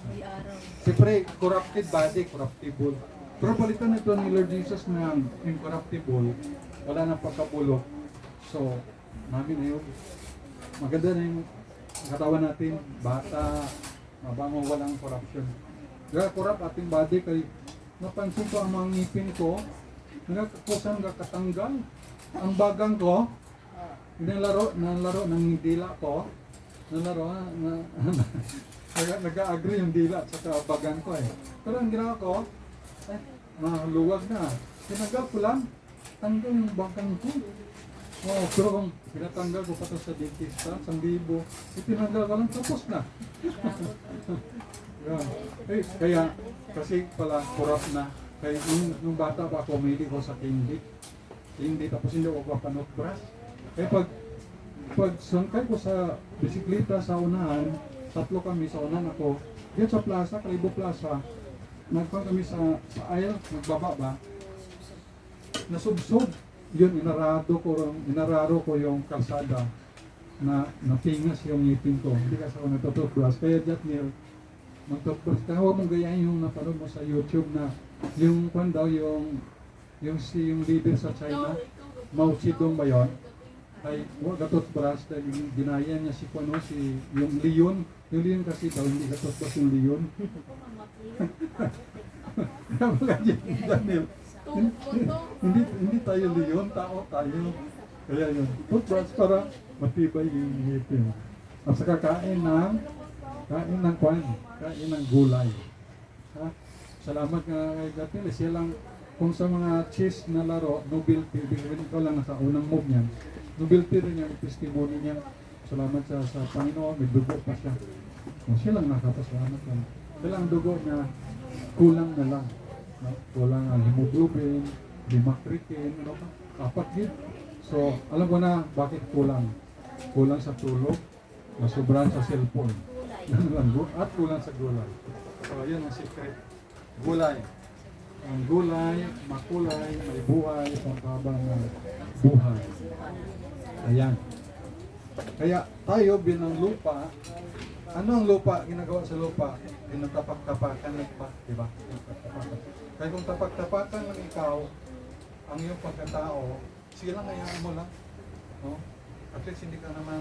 Siyempre, corrupted body, corruptible. Pero palitan ito ni Lord Jesus ng incorruptible, wala nang pagkabulok. So, namin na yun. Maganda na yung katawan natin, bata, mabango, walang corruption. Kaya corrupt ating body, kay napansin ko ang mga ngipin ko, nagkakusan katanggal. Ang bagang ko, nalaro ng dila ko, nag-agree yung dila at saka bagang ko eh. Pero ang ginawa ko, luwag na. Tinanggal ko lang, tanggal yung bagang ko. Pero kung pinatanggal ko pa ito sa dentista, 1,000, itinanggal ko lang, tapos na. Kaya, kasi pala, corrupt na. Kaya nung bata pa ako, umili ko sa candy, tapos hindi ko papanot brush. Kaya pag sangkay ko sa bisikleta sa unahan, 3 kami sa unahan ako, diyan sa plaza, Kalibo Plaza, nagpang kami sa aisle, nagbaba ba, nasubsob. Yun, inararo ko yung kalsada na napingas yung ngipin ko. Hindi kasi ako nagtututbrush. Kaya Jatnil, magtutbrush. Kaya huwag mong gayahin yung napanood mo sa YouTube na yung kwan daw, yung leader sa China, Mao Zedong ba yun? Ay huwag gatutbrush dahil ginaya niya yung leon. Yung leon kasi daw, hindi gatutbrush yung leon. Kaya mga Jatnil, hindi tayo leon, tao tayo. Kaya yun, toothbrush para matibay yung ngipin. At saka kain ng gulay. Ha? Salamat nga kay Gatil. Siya lang, kung sa mga cheese na laro, nobility, bilhin ko lang nasa unang move niyan. Nobility rin yung testimony niya. Salamat sa Panginoon, may dugo pa siya. Kung siya lang nakapasalamat lang. Kaya lang dugo niya, kulang na lang. No? Kulang ang hemoglobin, hematuritin, apat yun. So, alam ko na bakit kulang. Kulang sa tulog, masobran sa cellphone. At kulang sa gulay. So, yun ang secret. Gulay. Ang gulay, makulay, may buhay, pangkabang buhay. Ayan. Kaya tayo bilang lupa, ano ang lupa? Ginagawa sa lupa? Tinatapak-tapakan ng iba, di ba? Kaya kung tapak-tapakan ng ikaw, ang iyong pagkatao, sige lang, hayaan mo lang. No? at least hindi ka naman,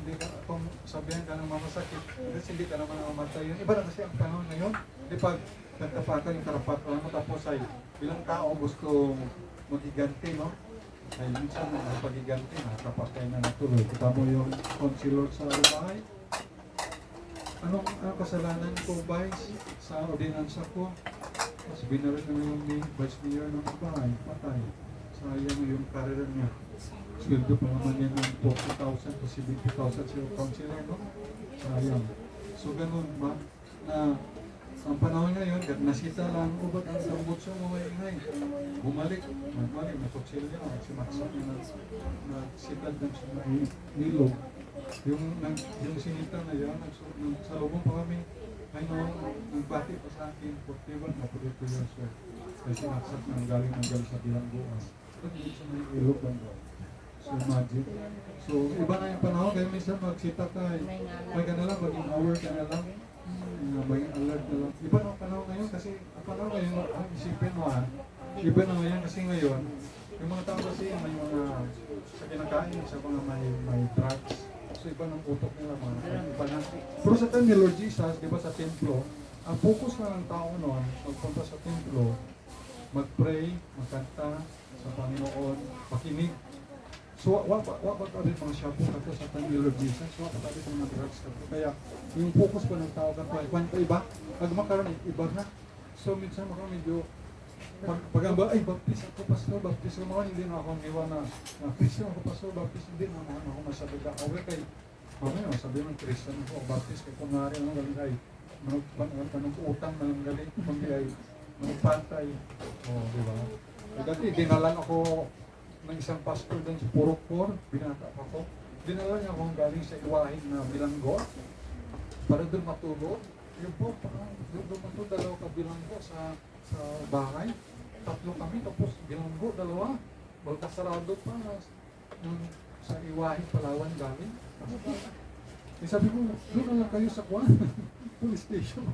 hindi ka, kung sabihan ka ng masakit, at least hindi ka naman mamatay. Yun, iba na kasi ang panahon ngayon. Di pag nagtapatan yung karapatan mo, tapos ay bilang tao gusto magiganti, no? Ay minsan na pagiganti, nakapatay na natuloy. Kita mo yung consular sa bahay. Anong kasalanan ko, Vice, sa ordinansa ko? Mas binarin na yung Vice Mayor ng bahay, patay. Sayang yung career niya. Sweldo pa naman yan ng 40,000 to 70,000 sa councilor, no? Sayang. So ganun ba? Na ang panahon ngayon, nasita lang ko ba't ang tambutso mo may ingay? Bumalik, nakutsilyo, nagsimaksak na nagsitad ng nilog. Yung sinita na yan, nagsalubong pa kami. Ay no, nagbati pa sa akin, 41 na 42 years old. Kasi sinaksak ng galing sa bilangguan. Ba't hindi siya may ilog lang daw? So imagine. So iba na yung panahon, kaya minsan magsita ka, may ka na lang, maging hour ka na lang. Maging alert na lang. Iba na ang panahon ngayon kasi ang panahon ngayon, isipin mo iba na ngayon kasi ngayon, yung mga tao kasi may mga sa kinakain, sa mga may drugs. So iba ng utok nila mga iba na. Pero sa time ni Lord Jesus, di ba sa templo, ang focus na ng tao noon, magpunta sa templo, mag-pray, magkanta sa Panginoon, pakinig. So, wag rin mga shabu kato sa time ni Lord Jesus, wag rin mga drugs kato. Kaya, yung focus pa ng tao kato ay kwento iba, pag makaroon iba na. So, minsan makaroon medyo, pag ay, baptist ako, pastor, baptist ko mga, hindi na ako niwa na Christian ako, pastor, baptist, hindi na ako masabi ka. Okay, kay, mamaya, sabi ng Christian ako, baptist, kay kunwari, ano, galing ay, panag-utang na lang galing, kundi ay, managpantay. Di ba? Dati, dinalan ako ng isang pastor din sa Purok-Por, binata ako. Dinala niya akong galing sa iwahin na bilanggo para doon matulog. Yung po, doon matulog, dalawa ka bilanggo sa bahay. Tatlo kami, tapos bilanggo, dalawa. Balkasarado pa sa iwahin, Palawan galing. Sabi ko, doon na lang kayo sa Kwan, police station.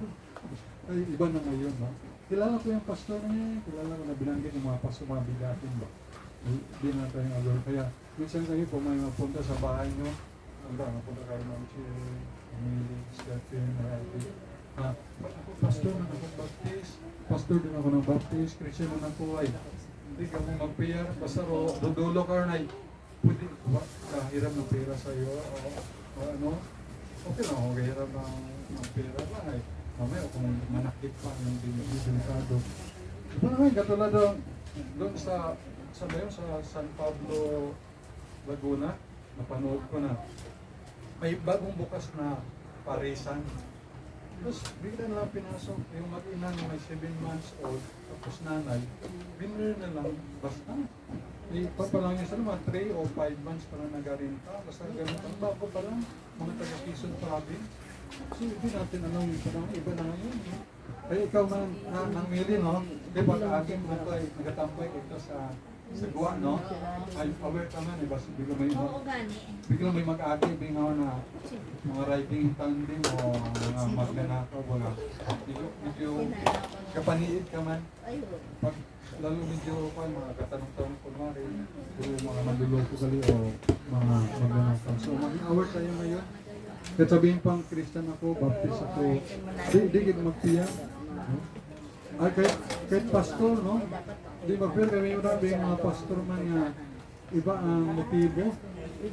Ay, iba na ngayon, no? Kilala ko yung pastor niya, kilala ko na binanggit yung mga pastor, mga bigatin ba? Hindi na tayong alor. Kaya minsan kayo po may mapunta sa bahay nyo. Mapunta kayo ng Chile, Emily, Stephen, Ravi. Ako pastor na akong baptist. Pastor din ako ng baptist. Christian na ako ay hindi ka mo mag-payar. Basta dudulo ka na pwede kahiram ng pera sa iyo. O ano. Okay lang ako kahiram ng pera lang ay. Mamaya kung manakit pa yung delikado. Diba naman katulad doon sa San Pablo, Laguna, napanood ko na may bagong bukas na parisan. Tapos bigla na lang pinasok yung mag-ina na may 7 months old, tapos nanay, binili na lang, basta papalangin sa naman 3 o 5 months para nagarinta, basta ganun ang bago pa lang, mga taga-Quezon Province. So hindi natin alam yung panahon, iba na ngayon. Ay ikaw man nang mili, no? Di ba aking mo ay nagatambay ito sa Gua, no? Ay aware ka man, basta biglang may mag-agi, bingaw na mga riding tandem o mga magnanakaw, wala. Medyo kapaniid ka man. Pag lalo medyo mga katanong-tanong kunwari, mga manluloko kali o mga magnanakaw. So maging aware tayo ngayon. Kahit sabihin pang Christian ako, Baptist ako, di magpiya. Ay, kahit pastor, no? Di magpiya kami yung mga pastor man nga iba ang motibo.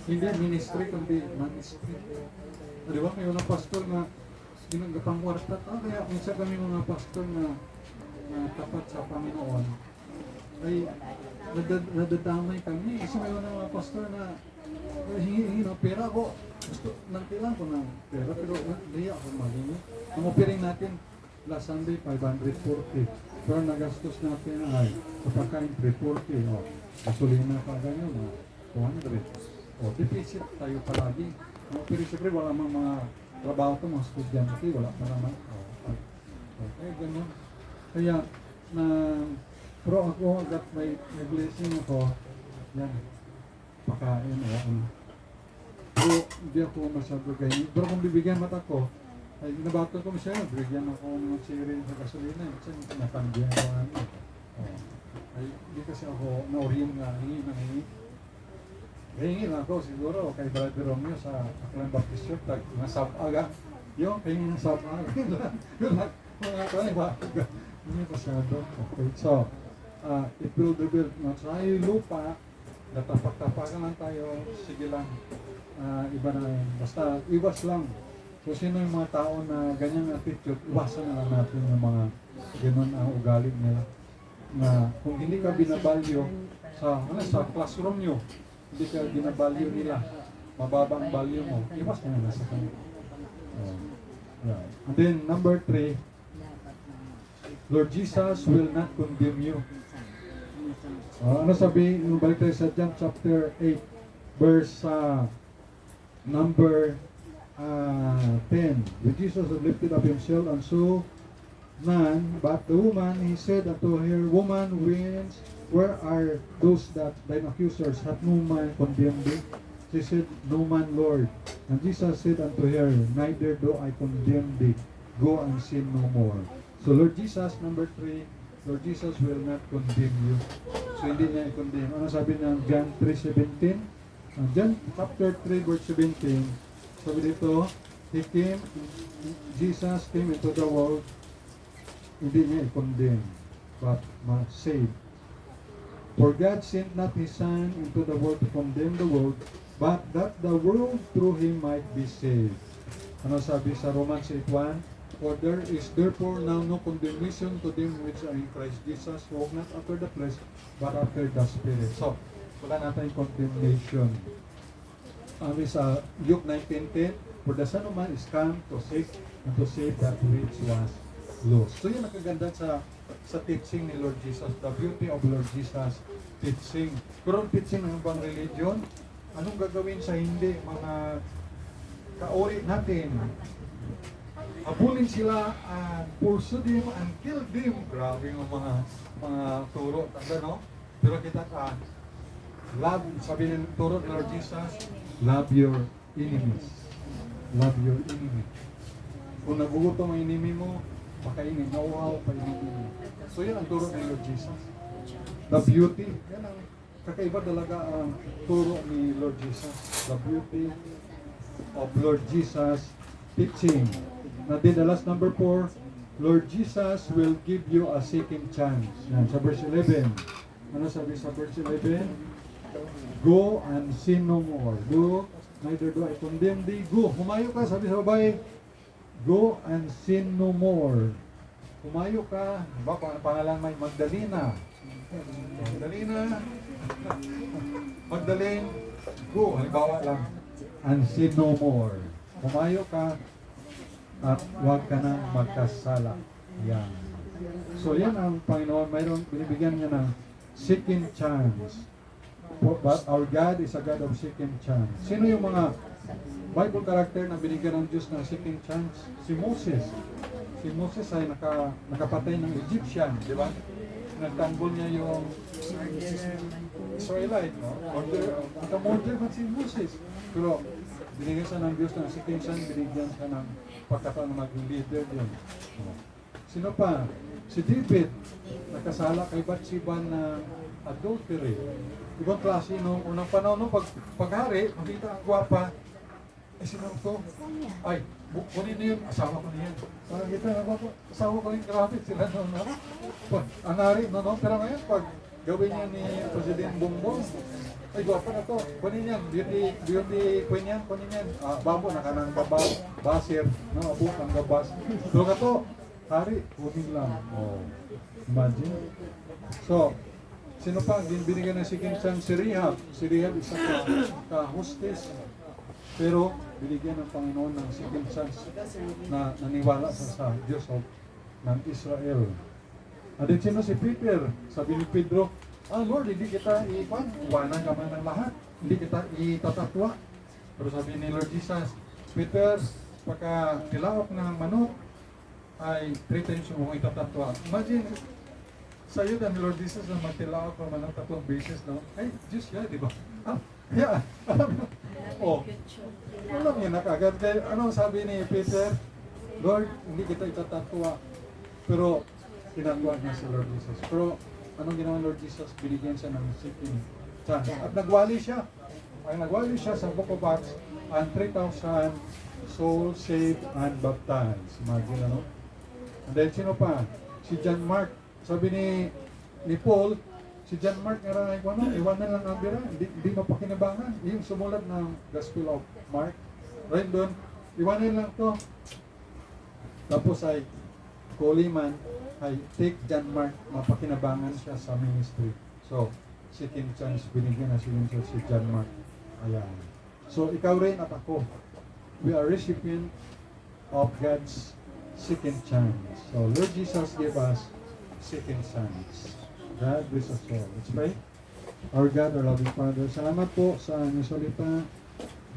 Hindi ministry, kundi ministry. Di ba? May mga pastor na ginagapang wartat. Kaya minsan kami mga pastor na tapat sa Panginoon ay nadadamay kami. Kasi may mga pastor na hingi ng pera ko. Gusto, nangkilang ko ng pera, pero hindi ako malingi. Ang opiring natin, last Sunday, 540. Pero nagastos natin ay sa pagkain 340. Gasolina pa ganyan, 200. Deficit tayo palagi. Ang opiring siyempre, wala mga trabaho ito, mga estudyante, wala pa naman. Okay, ganyan. Kaya, pero ako, that may blessing ako, yan, pakain, So, hindi ako masyado ganyan. Pero kung bibigyan mata ko, ay nabato ko siya, bibigyan ako ng sirin sa gasolina. Kasi napangbihan ko namin. Ay, hindi kasi ako na-orient nga, hingi. Hingin ako siguro kay Brother Romeo sa Aklan Baptist Church, nasabaga. Yung hingin ng sabaga. Yun lang, mga kanay ba? Hindi masyado. Okay, so, it will be built. Sa lupa, natapak-tapakan lang tayo, sige lang. Iba na yun. Basta, iwas lang. So, sino yung mga tao na ganyang attitude, iwasan na lang natin yung mga ganun ang ugali nila. Na kung hindi ka binabalyo sa classroom nyo, hindi ka binabalyo nila, mababang value mo, iwas na lang sa kanila. Right. And then, number 3, Lord Jesus will not condemn you. Ano sabi, nung balik tayo sa John chapter 8, verse number 10. When Jesus had lifted up himself and saw none but the woman, he said unto her, Woman, where are those that thine accusers? Hath no man condemned thee? She said, No man, Lord. And Jesus said unto her, Neither do I condemn thee. Go and sin no more. So Lord Jesus, number 3, Lord Jesus will not condemn you. So hindi niya i-condemn. Ano sabi ng John 3:17? John chapter 3 verse 17, sabi dito, Jesus came into the world, hindi niya i-condemn, but save. For God sent not His Son into the world to condemn the world, but that the world through Him might be saved. Ano sabi sa Romans 8:1? For there is therefore now no condemnation to them which are in Christ Jesus, who walk not after the flesh, but after the Spirit. So, wala natin condemnation. Sabi sa Luke 19:10, for the Son of Man is come to seek and to save that which was lost. So, yun nakaganda sa teaching ni Lord Jesus, the beauty of Lord Jesus teaching. Pero teaching ng ibang religion, anong gagawin sa hindi mga kaori natin? Habulin sila and pursue them and kill them. Grabe yung mga turo. Tanda, no? Pero kita love, sabi ng turo ni Lord Jesus, love your enemies. Love your enemy. Kung nagugutom ang enemy mo, pakainin, nauhaw, painin mo. So yan ang turo ni Lord Jesus. The beauty, yan ang kakaiba talaga ang turo ni Lord Jesus. The beauty of Lord Jesus teaching. Na din, the last number 4, Lord Jesus will give you a second chance. Yan, sa verse 11. Ano sabi sa verse 11? Go and sin no more. Go, neither do I condemn thee. Go, humayo ka, sabi sa babae. Go and sin no more. Humayo ka. Diba, pangalan may Magdalena. Magdalene, go, halimbawa lang. And sin no more. Humayo ka. At huwag ka nang magkasala. Yan. So yan ang Panginoon, mayroon binibigyan niya ng second chance. But our God is a God of second chance. Sino yung mga Bible character na binigyan ng Diyos ng second chance? Si Moses. Si Moses ay nakapatay ng Egyptian, di ba? Nagtanggol niya yung Israelite, no? Naka-murder man si Moses. Pero binigyan siya ng Diyos ng second chance, binigyan siya ng pagkataon na maging leader din. Sino pa? Si David, nakasala kay Bathsheba ng adultery. Ibang klase nung unang panahon, nung paghari, makita ang gwapa, sino to? Ay, kunin niyo yun, asawa ko niyan. Parang kita, asawa ko rin, grabe sila noon. Ang hari, no? Pero ngayon, pag gawin niya ni President Bongbong, ay, gwapa na to. Kunin yan. Beauty queen yan. Kunin yan. Babo, nakanang babas. Basir. No, abot ang gabas. So, kato, hari, kunin lang. Oh, imagine. So, sino pa? Binigyan ng second chance si Rehab. Si Rehab isa ka-hostess. Pero, binigyan ng Panginoon ng second chance na naniwala sa Diyos ng Israel. At din sino si Peter? Sabi ni Pedro, Lord, hindi kita iwanan ka man ng lahat. Hindi kita itatatwa. Pero sabi ni Lord Jesus, Peter, pagka tilaok ng manok, ay 3 times yung itatatwa. Imagine, sa'yo na ni Lord Jesus na magtilaok ng manok 3 beses, no? Ay, Diyos yan, di ba? Yeah. Alam niya na kagad. Anong sabi ni Peter? Lord, hindi kita itatatwa. Pero, tinatwa niya si Lord Jesus. Pero, anong ginawa Lord Jesus? Binigyan siya ng second chance. At nagwali siya. Ang nagwali siya sa Book of Acts, and 3,000 souls saved and baptized. Imagine, ano? And then, sino pa? Si John Mark. Sabi ni Paul, si John Mark nga rin, iwan na lang ang bira, hindi mapakinabangan. Yung sumulat ng Gospel of Mark. Right doon, iwanan lang to. Tapos ay, Coleman, ay take John Mark, mapakinabangan siya sa ministry. So, second chance, binigyan na si John Mark. Ayan. So, ikaw rin at ako, we are recipient of God's second chance. So, Lord Jesus gave us second chance. God bless us all. Let's pray. Our God, our loving Father, salamat po sa inyong salita,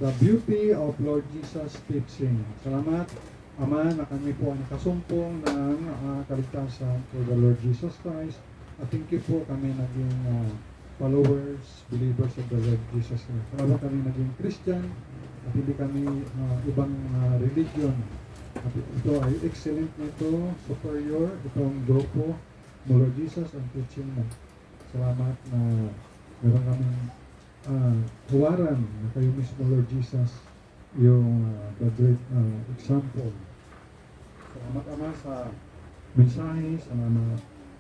the beauty of Lord Jesus' teaching. Salamat, Ama, na kami po ang nakasumpong ng kaligtasan to the Lord Jesus Christ. At thank you po kami naging followers, believers of the Lord Jesus Christ. Salamat kami naging Christian at hindi kami ibang religion. At ito ay excellent nito, superior, itong grupo mo Lord Jesus ang teaching mo. Salamat na meron kaming huwaran na kayo mismo Lord Jesus yung the great example. Salamat Ama sa mensahe, sa mga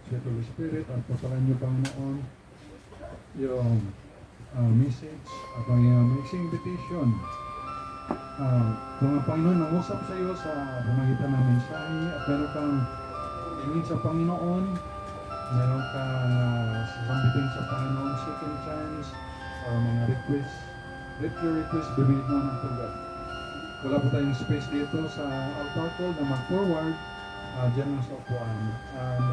Sweet Holy Spirit at pasalan niyo Panginoon yung message at ang mixing invitation. Kung ang Panginoon nangusap sa iyo sa pamagitan ng mensahe at meron kang hingin sa Panginoon, meron kang sasambitin sa Panginoon second chance or mga request, let your request be made known unto God. Wala po tayong space dito sa altar call na mag-forward dyan lang sa upuan. And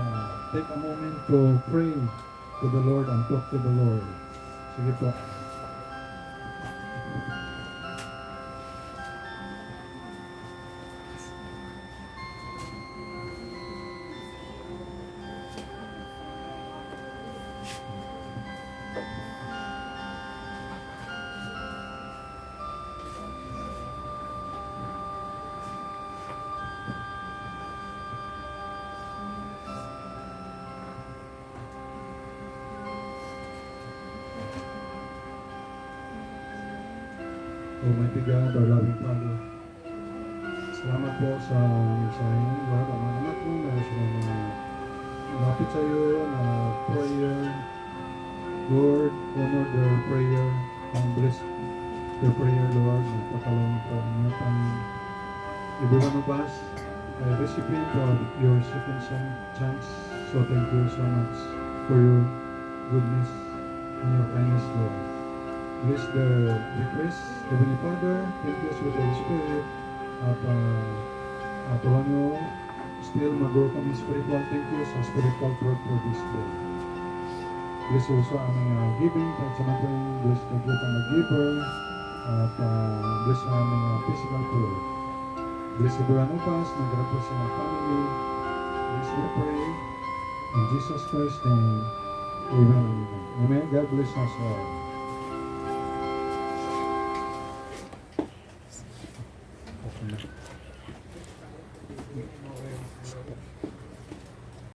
take a moment to pray to the Lord and talk to the Lord. Sige po. Almighty God, our loving Father, salamat po sa mensahe ng Lord. Ang mga anak mo na sila mga malapit sa iyo na prayer. Lord, honor their prayer and bless their prayer, Lord. Nagpakalong po ang mga Panginoon. Every one of us, a recipient of your second chance. So thank you so much for your goodness and your kindness, Lord. Bless their request, Heavenly Father, help us with the Holy Spirit, at tuhan nyo, still mag-grow kami spiritual. Thank you sa spiritual growth for this day. Bless also aming giving, kahit sa natin, bless the gift and the giver, at bless aming physical growth. Bless everyone of us, mag-represent our family. Bless we pray, in Jesus Christ's name, amen. Amen. God bless us all. Okay.